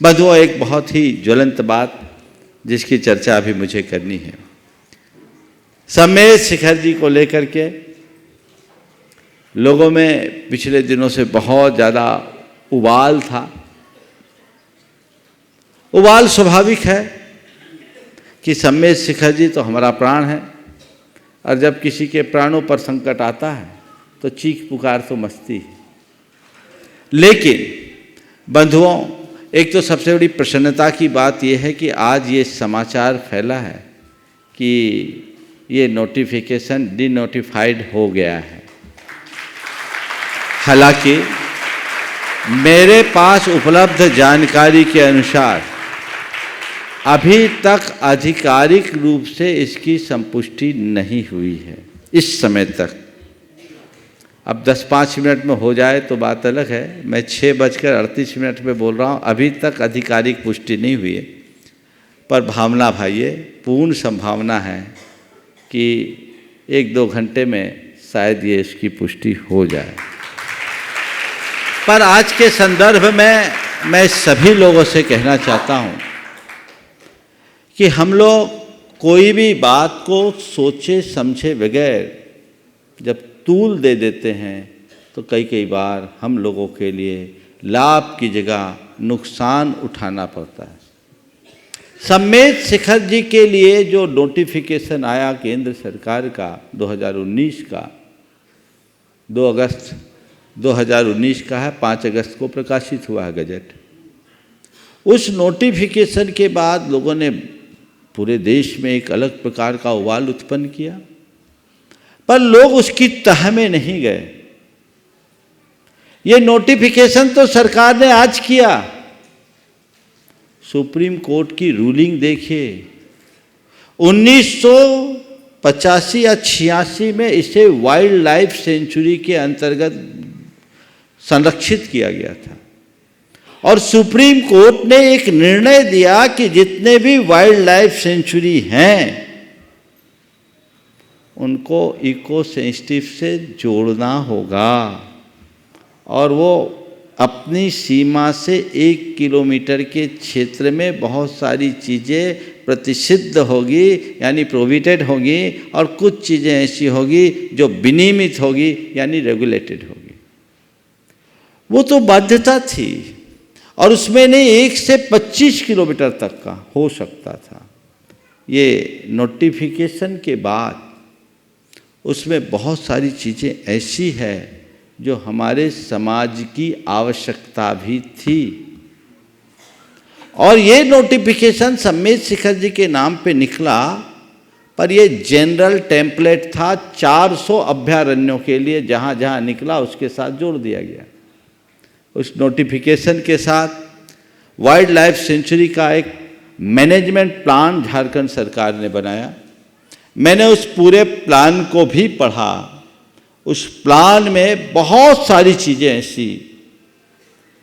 बंधुओं, एक बहुत ही ज्वलंत बात जिसकी चर्चा अभी मुझे करनी है, सम्मेद शिखर जी को लेकर के लोगों में पिछले दिनों से बहुत ज़्यादा उबाल था। उबाल स्वाभाविक है कि सम्मेद शिखर जी तो हमारा प्राण है, और जब किसी के प्राणों पर संकट आता है तो चीख पुकार तो मचती है। लेकिन बंधुओं, एक तो सबसे बड़ी प्रसन्नता की बात यह है कि आज ये समाचार फैला है कि ये नोटिफिकेशन डिनोटिफाइड हो गया है। हालांकि मेरे पास उपलब्ध जानकारी के अनुसार अभी तक आधिकारिक रूप से इसकी संपुष्टि नहीं हुई है इस समय तक। अब 10-5 मिनट में हो जाए तो बात अलग है। मैं 6:38 में बोल रहा हूँ, अभी तक आधिकारिक पुष्टि नहीं हुई है, पर भावना भाइये, पूर्ण संभावना है कि 1-2 घंटे में शायद ये इसकी पुष्टि हो जाए। पर आज के संदर्भ में मैं सभी लोगों से कहना चाहता हूँ कि हम लोग कोई भी बात को सोचे समझे बगैर जब तूल दे देते हैं तो कई बार हम लोगों के लिए लाभ की जगह नुकसान उठाना पड़ता है। सम्मेद शिखर जी के लिए जो नोटिफिकेशन आया केंद्र सरकार का 2019 का, 2 अगस्त 2019 का है, 5 अगस्त को प्रकाशित हुआ है गजट। उस नोटिफिकेशन के बाद लोगों ने पूरे देश में एक अलग प्रकार का उबाल उत्पन्न किया, पर लोग उसकी तह में नहीं गए। ये नोटिफिकेशन तो सरकार ने आज किया। सुप्रीम कोर्ट की रूलिंग देखिए, 1985 या 86 में इसे वाइल्ड लाइफ सेंचुरी के अंतर्गत संरक्षित किया गया था, और सुप्रीम कोर्ट ने एक निर्णय दिया कि जितने भी वाइल्ड लाइफ सेंचुरी हैं उनको इको सेंसिटिव से जोड़ना होगा, और वो अपनी सीमा से 1 किलोमीटर के क्षेत्र में बहुत सारी चीज़ें प्रतिषिद्ध होगी, यानी प्रोहिबिटेड होगी, और कुछ चीज़ें ऐसी होगी जो विनियमित होगी, यानी रेगुलेटेड होगी। वो तो बाध्यता थी, और उसमें नहीं 1 से 25 किलोमीटर तक का हो सकता था। ये नोटिफिकेशन के बाद उसमें बहुत सारी चीज़ें ऐसी है जो हमारे समाज की आवश्यकता भी थी, और ये नोटिफिकेशन सम्मेद शिखर जी के नाम पे निकला, पर ये जनरल टेम्पलेट था 400 अभयारण्यों के लिए। जहाँ जहाँ निकला उसके साथ जोड़ दिया गया। उस नोटिफिकेशन के साथ वाइल्ड लाइफ सेंचुरी का एक मैनेजमेंट प्लान झारखंड सरकार ने बनाया। मैंने उस पूरे प्लान को भी पढ़ा। उस प्लान में बहुत सारी चीज़ें ऐसी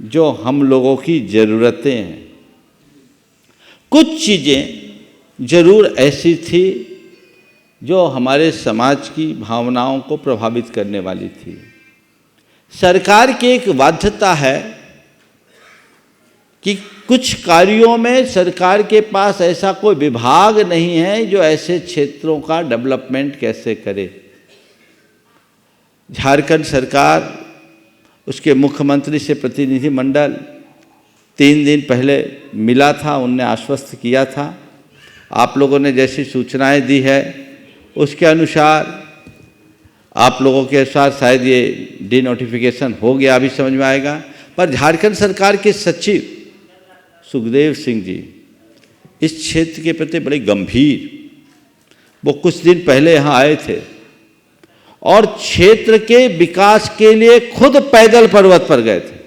जो हम लोगों की ज़रूरतें हैं, कुछ चीज़ें ज़रूर ऐसी थी जो हमारे समाज की भावनाओं को प्रभावित करने वाली थी। सरकार की एक बाध्यता है कि कुछ कार्यों में सरकार के पास ऐसा कोई विभाग नहीं है जो ऐसे क्षेत्रों का डेवलपमेंट कैसे करे। झारखंड सरकार, उसके मुख्यमंत्री से प्रतिनिधिमंडल 3 दिन पहले मिला था। उनने आश्वस्त किया था, आप लोगों ने जैसी सूचनाएं दी है उसके अनुसार, आप लोगों के अनुसार शायद ये डिनोटिफिकेशन हो गया, अभी समझ में आएगा। पर झारखंड सरकार के सचिव सुखदेव सिंह जी इस क्षेत्र के प्रति बड़े गंभीर, वो कुछ दिन पहले यहाँ आए थे और क्षेत्र के विकास के लिए खुद पैदल पर्वत पर गए थे।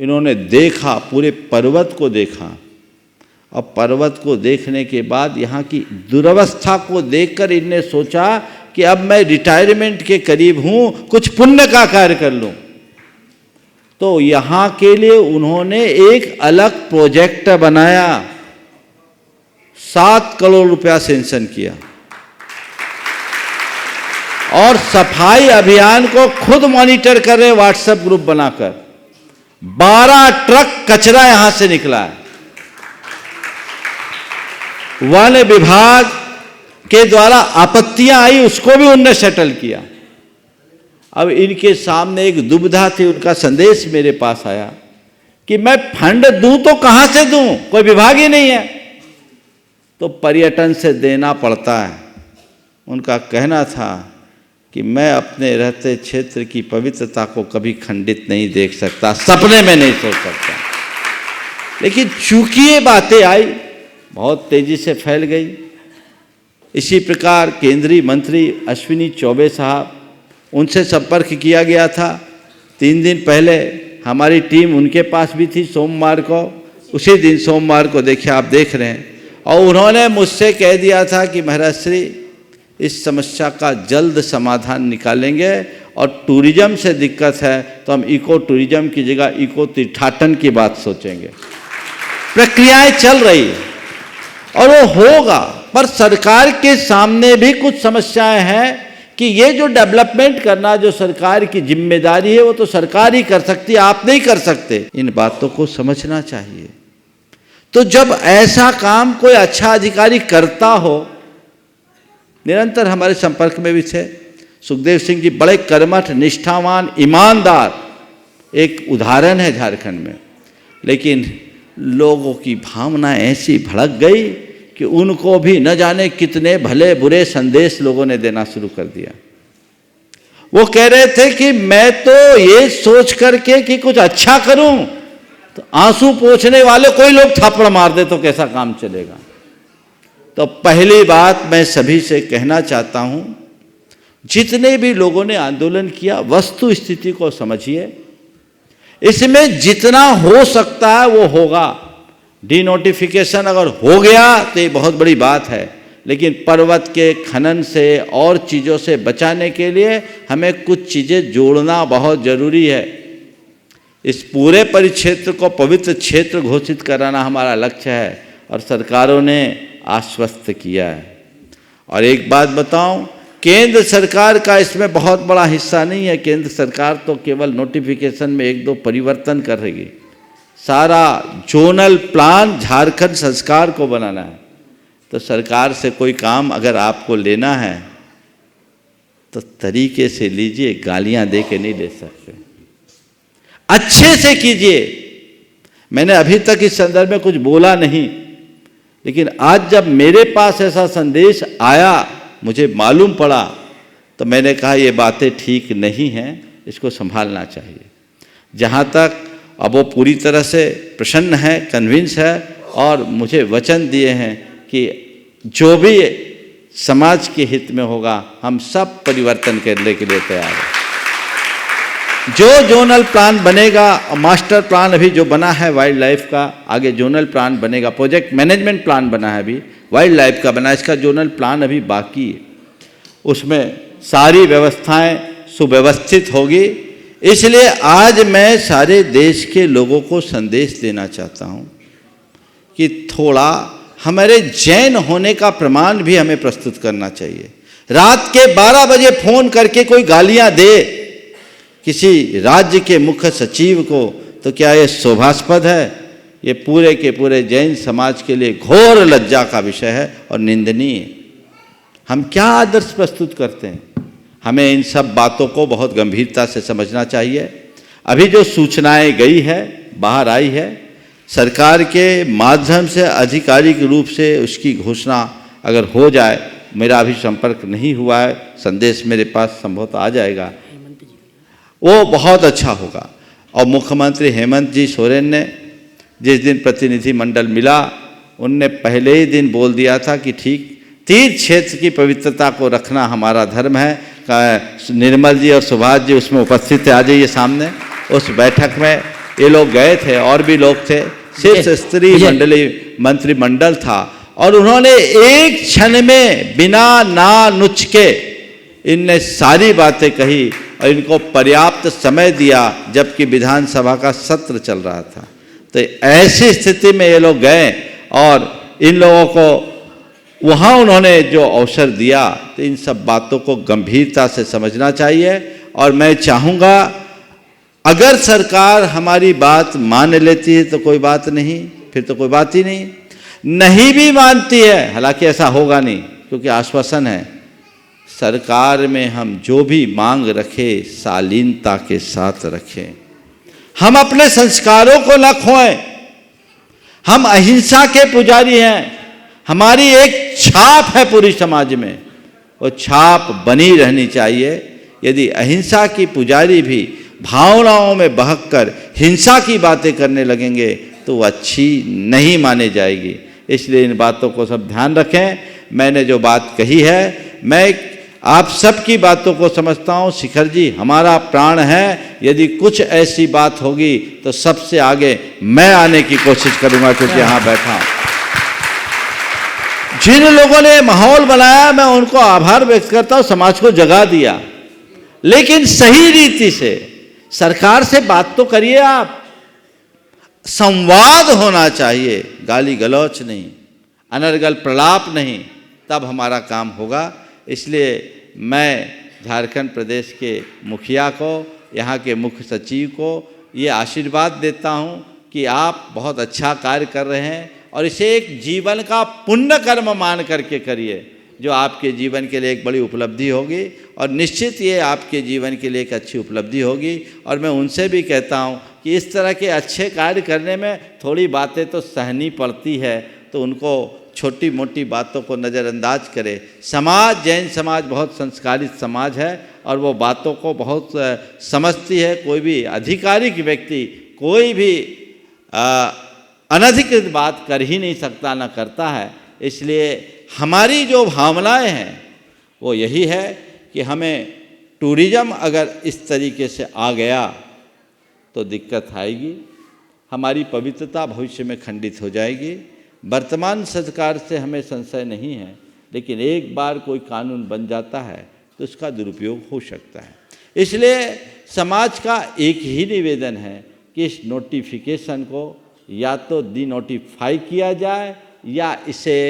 इन्होंने देखा, पूरे पर्वत को देखा, और पर्वत को देखने के बाद यहाँ की दुर्वस्था को देखकर इन्होंने सोचा कि अब मैं रिटायरमेंट के करीब हूँ, कुछ पुण्य का कार्य कर लूँ। तो यहाँ के लिए उन्होंने एक अलग प्रोजेक्ट बनाया, 7 करोड़ रुपया सेंक्शन किया, और सफाई अभियान को खुद मॉनिटर कर रहे व्हाट्सएप ग्रुप बनाकर। 12 ट्रक कचरा यहां से निकला है। वन विभाग के द्वारा आपत्तियां आई, उसको भी उनने सेटल किया। अब इनके सामने एक दुविधा थी, उनका संदेश मेरे पास आया कि मैं फंड दूं तो कहां से दूं, कोई विभाग ही नहीं है, तो पर्यटन से देना पड़ता है। उनका कहना था कि मैं अपने रहते क्षेत्र की पवित्रता को कभी खंडित नहीं देख सकता, सपने में नहीं सोच सकता। लेकिन चूंकि ये बातें आई, बहुत तेजी से फैल गई। इसी प्रकार केंद्रीय मंत्री अश्विनी चौबे साहब, उनसे संपर्क किया गया था। 3 दिन पहले हमारी टीम उनके पास भी थी, सोमवार को, उसी दिन सोमवार को देखिए, आप देख रहे हैं, और उन्होंने मुझसे कह दिया था कि महाराज श्री, इस समस्या का जल्द समाधान निकालेंगे, और टूरिज्म से दिक्कत है तो हम इको टूरिज्म की जगह इको तीर्थाटन की बात सोचेंगे। प्रक्रियाएं चल रही है और वो होगा, पर सरकार के सामने भी कुछ समस्याएं हैं कि ये जो डेवलपमेंट करना जो सरकार की जिम्मेदारी है, वो तो सरकार ही कर सकती है, आप नहीं कर सकते। इन बातों को समझना चाहिए। तो जब ऐसा काम कोई अच्छा अधिकारी करता हो, निरंतर हमारे संपर्क में भी थे सुखदेव सिंह जी, बड़े कर्मठ, निष्ठावान, ईमानदार, एक उदाहरण है झारखंड में। लेकिन लोगों की भावना ऐसी भड़क गई कि उनको भी न जाने कितने भले बुरे संदेश लोगों ने देना शुरू कर दिया। वो कह रहे थे कि मैं तो ये सोच करके कि कुछ अच्छा करूं, तो आंसू पोंछने वाले कोई लोग थप्पड़ मार दे तो कैसा काम चलेगा। तो पहली बात मैं सभी से कहना चाहता हूं, जितने भी लोगों ने आंदोलन किया, वस्तु स्थिति को समझिए। इसमें जितना हो सकता है वो होगा। डिनोटिफिकेशन अगर हो गया तो ये बहुत बड़ी बात है, लेकिन पर्वत के खनन से और चीज़ों से बचाने के लिए हमें कुछ चीज़ें जोड़ना बहुत ज़रूरी है। इस पूरे परिक्षेत्र को पवित्र क्षेत्र घोषित कराना हमारा लक्ष्य है, और सरकारों ने आश्वस्त किया है। और एक बात बताऊं, केंद्र सरकार का इसमें बहुत बड़ा हिस्सा नहीं है। केंद्र सरकार तो केवल नोटिफिकेशन में 1-2 परिवर्तन करेगी। सारा जोनल प्लान झारखंड संस्कार को बनाना है। तो सरकार से कोई काम अगर आपको लेना है तो तरीके से लीजिए, गालियां दे के नहीं ले सकते, अच्छे से कीजिए। मैंने अभी तक इस संदर्भ में कुछ बोला नहीं, लेकिन आज जब मेरे पास ऐसा संदेश आया, मुझे मालूम पड़ा, तो मैंने कहा ये बातें ठीक नहीं हैं, इसको संभालना चाहिए। जहाँ तक अब वो पूरी तरह से प्रसन्न है, कन्विंस है, और मुझे वचन दिए हैं कि जो भी समाज के हित में होगा हम सब परिवर्तन करने के लिए तैयार हैं। जो जोनल प्लान बनेगा, मास्टर प्लान अभी जो बना है वाइल्ड लाइफ का, आगे जोनल प्लान बनेगा, प्रोजेक्ट मैनेजमेंट प्लान बना है, अभी वाइल्ड लाइफ का बना है, इसका जोनल प्लान अभी बाकी है। उसमें सारी व्यवस्थाएं सुव्यवस्थित होगी। इसलिए आज मैं सारे देश के लोगों को संदेश देना चाहता हूं कि थोड़ा हमारे जैन होने का प्रमाण भी हमें प्रस्तुत करना चाहिए। रात के 12 बजे फोन करके कोई गालियां दे किसी राज्य के मुख्य सचिव को, तो क्या ये शोभास्पद है? ये पूरे के पूरे जैन समाज के लिए घोर लज्जा का विषय है और निंदनीय है। हम क्या आदर्श प्रस्तुत करते हैं? हमें इन सब बातों को बहुत गंभीरता से समझना चाहिए। अभी जो सूचनाएं गई है, बाहर आई है, सरकार के माध्यम से आधिकारिक रूप से उसकी घोषणा अगर हो जाए, मेरा अभी संपर्क नहीं हुआ है, संदेश मेरे पास संभवतः आ जाएगा, वो बहुत अच्छा होगा। और मुख्यमंत्री हेमंत जी सोरेन ने जिस दिन प्रतिनिधिमंडल मिला, उनने पहले ही दिन बोल दिया था कि ठीक तीर्थ क्षेत्र की पवित्रता को रखना हमारा धर्म है। निर्मल जी और सुभाष जी उसमें उपस्थित थे, आ जाइए सामने। उस बैठक में ये लोग गए थे और भी लोग थे, शीर्ष स्तरीय मंत्रिमंडल था, और उन्होंने एक क्षण में बिना ना नुचके इनने सारी बातें कही और इनको पर्याप्त समय दिया, जबकि विधानसभा का सत्र चल रहा था। तो ऐसी स्थिति में ये लोग गए और इन लोगों को वहाँ उन्होंने जो अवसर दिया, तो इन सब बातों को गंभीरता से समझना चाहिए। और मैं चाहूँगा अगर सरकार हमारी बात मान लेती है तो कोई बात नहीं, फिर तो कोई बात ही नहीं। नहीं भी मानती है, हालांकि ऐसा होगा नहीं क्योंकि आश्वासन है, सरकार में हम जो भी मांग रखें शालीनता के साथ रखें, हम अपने संस्कारों को न खोएं, हम अहिंसा के पुजारी हैं, हमारी एक छाप है पूरी समाज में, वो छाप बनी रहनी चाहिए। यदि अहिंसा की पुजारी भी भावनाओं में बहकर हिंसा की बातें करने लगेंगे तो वो अच्छी नहीं मानी जाएगी। इसलिए इन बातों को सब ध्यान रखें। मैंने जो बात कही है, मैं आप सबकी बातों को समझता हूँ। शिखर जी हमारा प्राण है, यदि कुछ ऐसी बात होगी तो सबसे आगे मैं आने की कोशिश करूँगा, क्योंकि यहाँ बैठा हूँ। जिन लोगों ने माहौल बनाया मैं उनको आभार व्यक्त करता हूँ, समाज को जगा दिया, लेकिन सही रीति से सरकार से बात तो करिए आप। संवाद होना चाहिए, गाली गलौच नहीं, अनर्गल प्रलाप नहीं, तब हमारा काम होगा। इसलिए मैं झारखंड प्रदेश के मुखिया को, यहाँ के मुख्य सचिव को ये आशीर्वाद देता हूँ कि आप बहुत अच्छा कार्य कर रहे हैं और इसे एक जीवन का पुण्य कर्म मान करके करिए, जो आपके जीवन के लिए एक बड़ी उपलब्धि होगी और निश्चित ये आपके जीवन के लिए एक अच्छी उपलब्धि होगी। और मैं उनसे भी कहता हूँ कि इस तरह के अच्छे कार्य करने में थोड़ी बातें तो सहनी पड़ती है, तो उनको छोटी मोटी बातों को नज़रअंदाज करें। समाज, जैन समाज बहुत संस्कारित समाज है और वो बातों को बहुत समझती है। कोई भी आधिकारिक व्यक्ति कोई भी अनधिकृत बात कर ही नहीं सकता, ना करता है। इसलिए हमारी जो भावनाएं हैं वो यही है कि हमें टूरिज़्म अगर इस तरीके से आ गया तो दिक्कत आएगी, हमारी पवित्रता भविष्य में खंडित हो जाएगी। वर्तमान सरकार से हमें संशय नहीं है, लेकिन एक बार कोई कानून बन जाता है तो उसका दुरुपयोग हो सकता है। इसलिए समाज का एक ही निवेदन है कि इस नोटिफिकेशन को या तो डिनोटिफाई किया जाए या इसे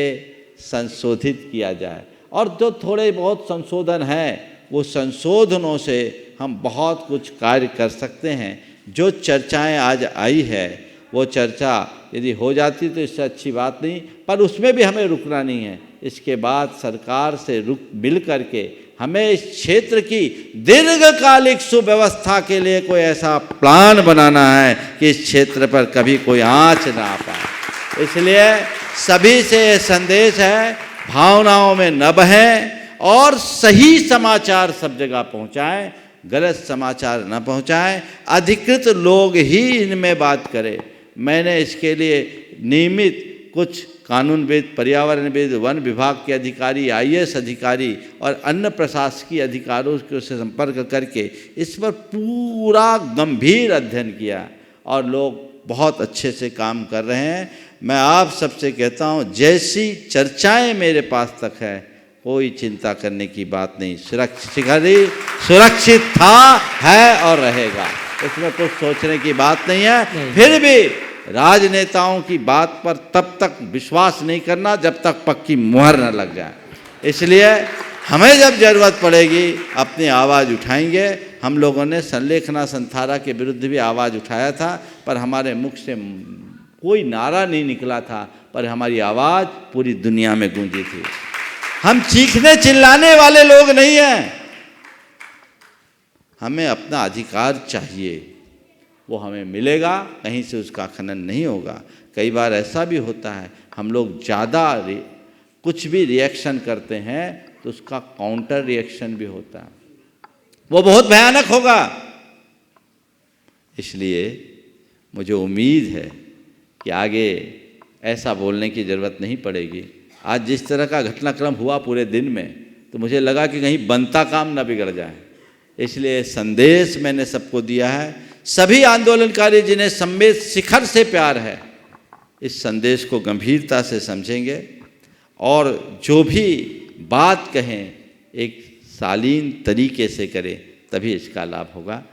संशोधित किया जाए, और जो थोड़े बहुत संशोधन हैं वो संशोधनों से हम बहुत कुछ कार्य कर सकते हैं। जो चर्चाएं आज आई है वो चर्चा यदि हो जाती तो इससे अच्छी बात नहीं, पर उसमें भी हमें रुकना नहीं है। इसके बाद सरकार से मिल करके हमें इस क्षेत्र की दीर्घकालिक सुव्यवस्था के लिए कोई ऐसा प्लान बनाना है कि इस क्षेत्र पर कभी कोई आंच ना आ पाए। इसलिए सभी से ये संदेश है, भावनाओं में न बहें और सही समाचार सब जगह पहुंचाएं, गलत समाचार न पहुंचाएं। अधिकृत लोग ही इनमें बात करें। मैंने इसके लिए नियमित कुछ कानूनविद, पर्यावरणविद, वन विभाग के अधिकारी, IAS अधिकारी और अन्य प्रशासकीय अधिकारियों से संपर्क करके इस पर पूरा गंभीर अध्ययन किया और लोग बहुत अच्छे से काम कर रहे हैं। मैं आप सबसे कहता हूं, जैसी चर्चाएं मेरे पास तक है कोई चिंता करने की बात नहीं। सुरक्षित था, है और रहेगा, इसमें कुछ सोचने की बात नहीं है। फिर भी राजनेताओं की बात पर तब तक विश्वास नहीं करना जब तक पक्की मुहर न लग जाए। इसलिए हमें जब ज़रूरत पड़ेगी अपनी आवाज़ उठाएंगे। हम लोगों ने संलेखना संथारा के विरुद्ध भी आवाज़ उठाया था, पर हमारे मुख से कोई नारा नहीं निकला था, पर हमारी आवाज़ पूरी दुनिया में गूंजी थी। हम चीखने चिल्लाने वाले लोग नहीं हैं। हमें अपना अधिकार चाहिए, वो हमें मिलेगा, कहीं से उसका खनन नहीं होगा। कई बार ऐसा भी होता है हम लोग ज़्यादा कुछ भी रिएक्शन करते हैं तो उसका काउंटर रिएक्शन भी होता है, वो बहुत भयानक होगा। इसलिए मुझे उम्मीद है कि आगे ऐसा बोलने की ज़रूरत नहीं पड़ेगी। आज जिस तरह का घटनाक्रम हुआ पूरे दिन में, तो मुझे लगा कि कहीं बनता काम ना बिगड़ जाए। इसलिए संदेश मैंने सबको दिया है। सभी आंदोलनकारी जिन्हें संवेद शिखर से प्यार है, इस संदेश को गंभीरता से समझेंगे और जो भी बात कहें एक शालीन तरीके से करें, तभी इसका लाभ होगा।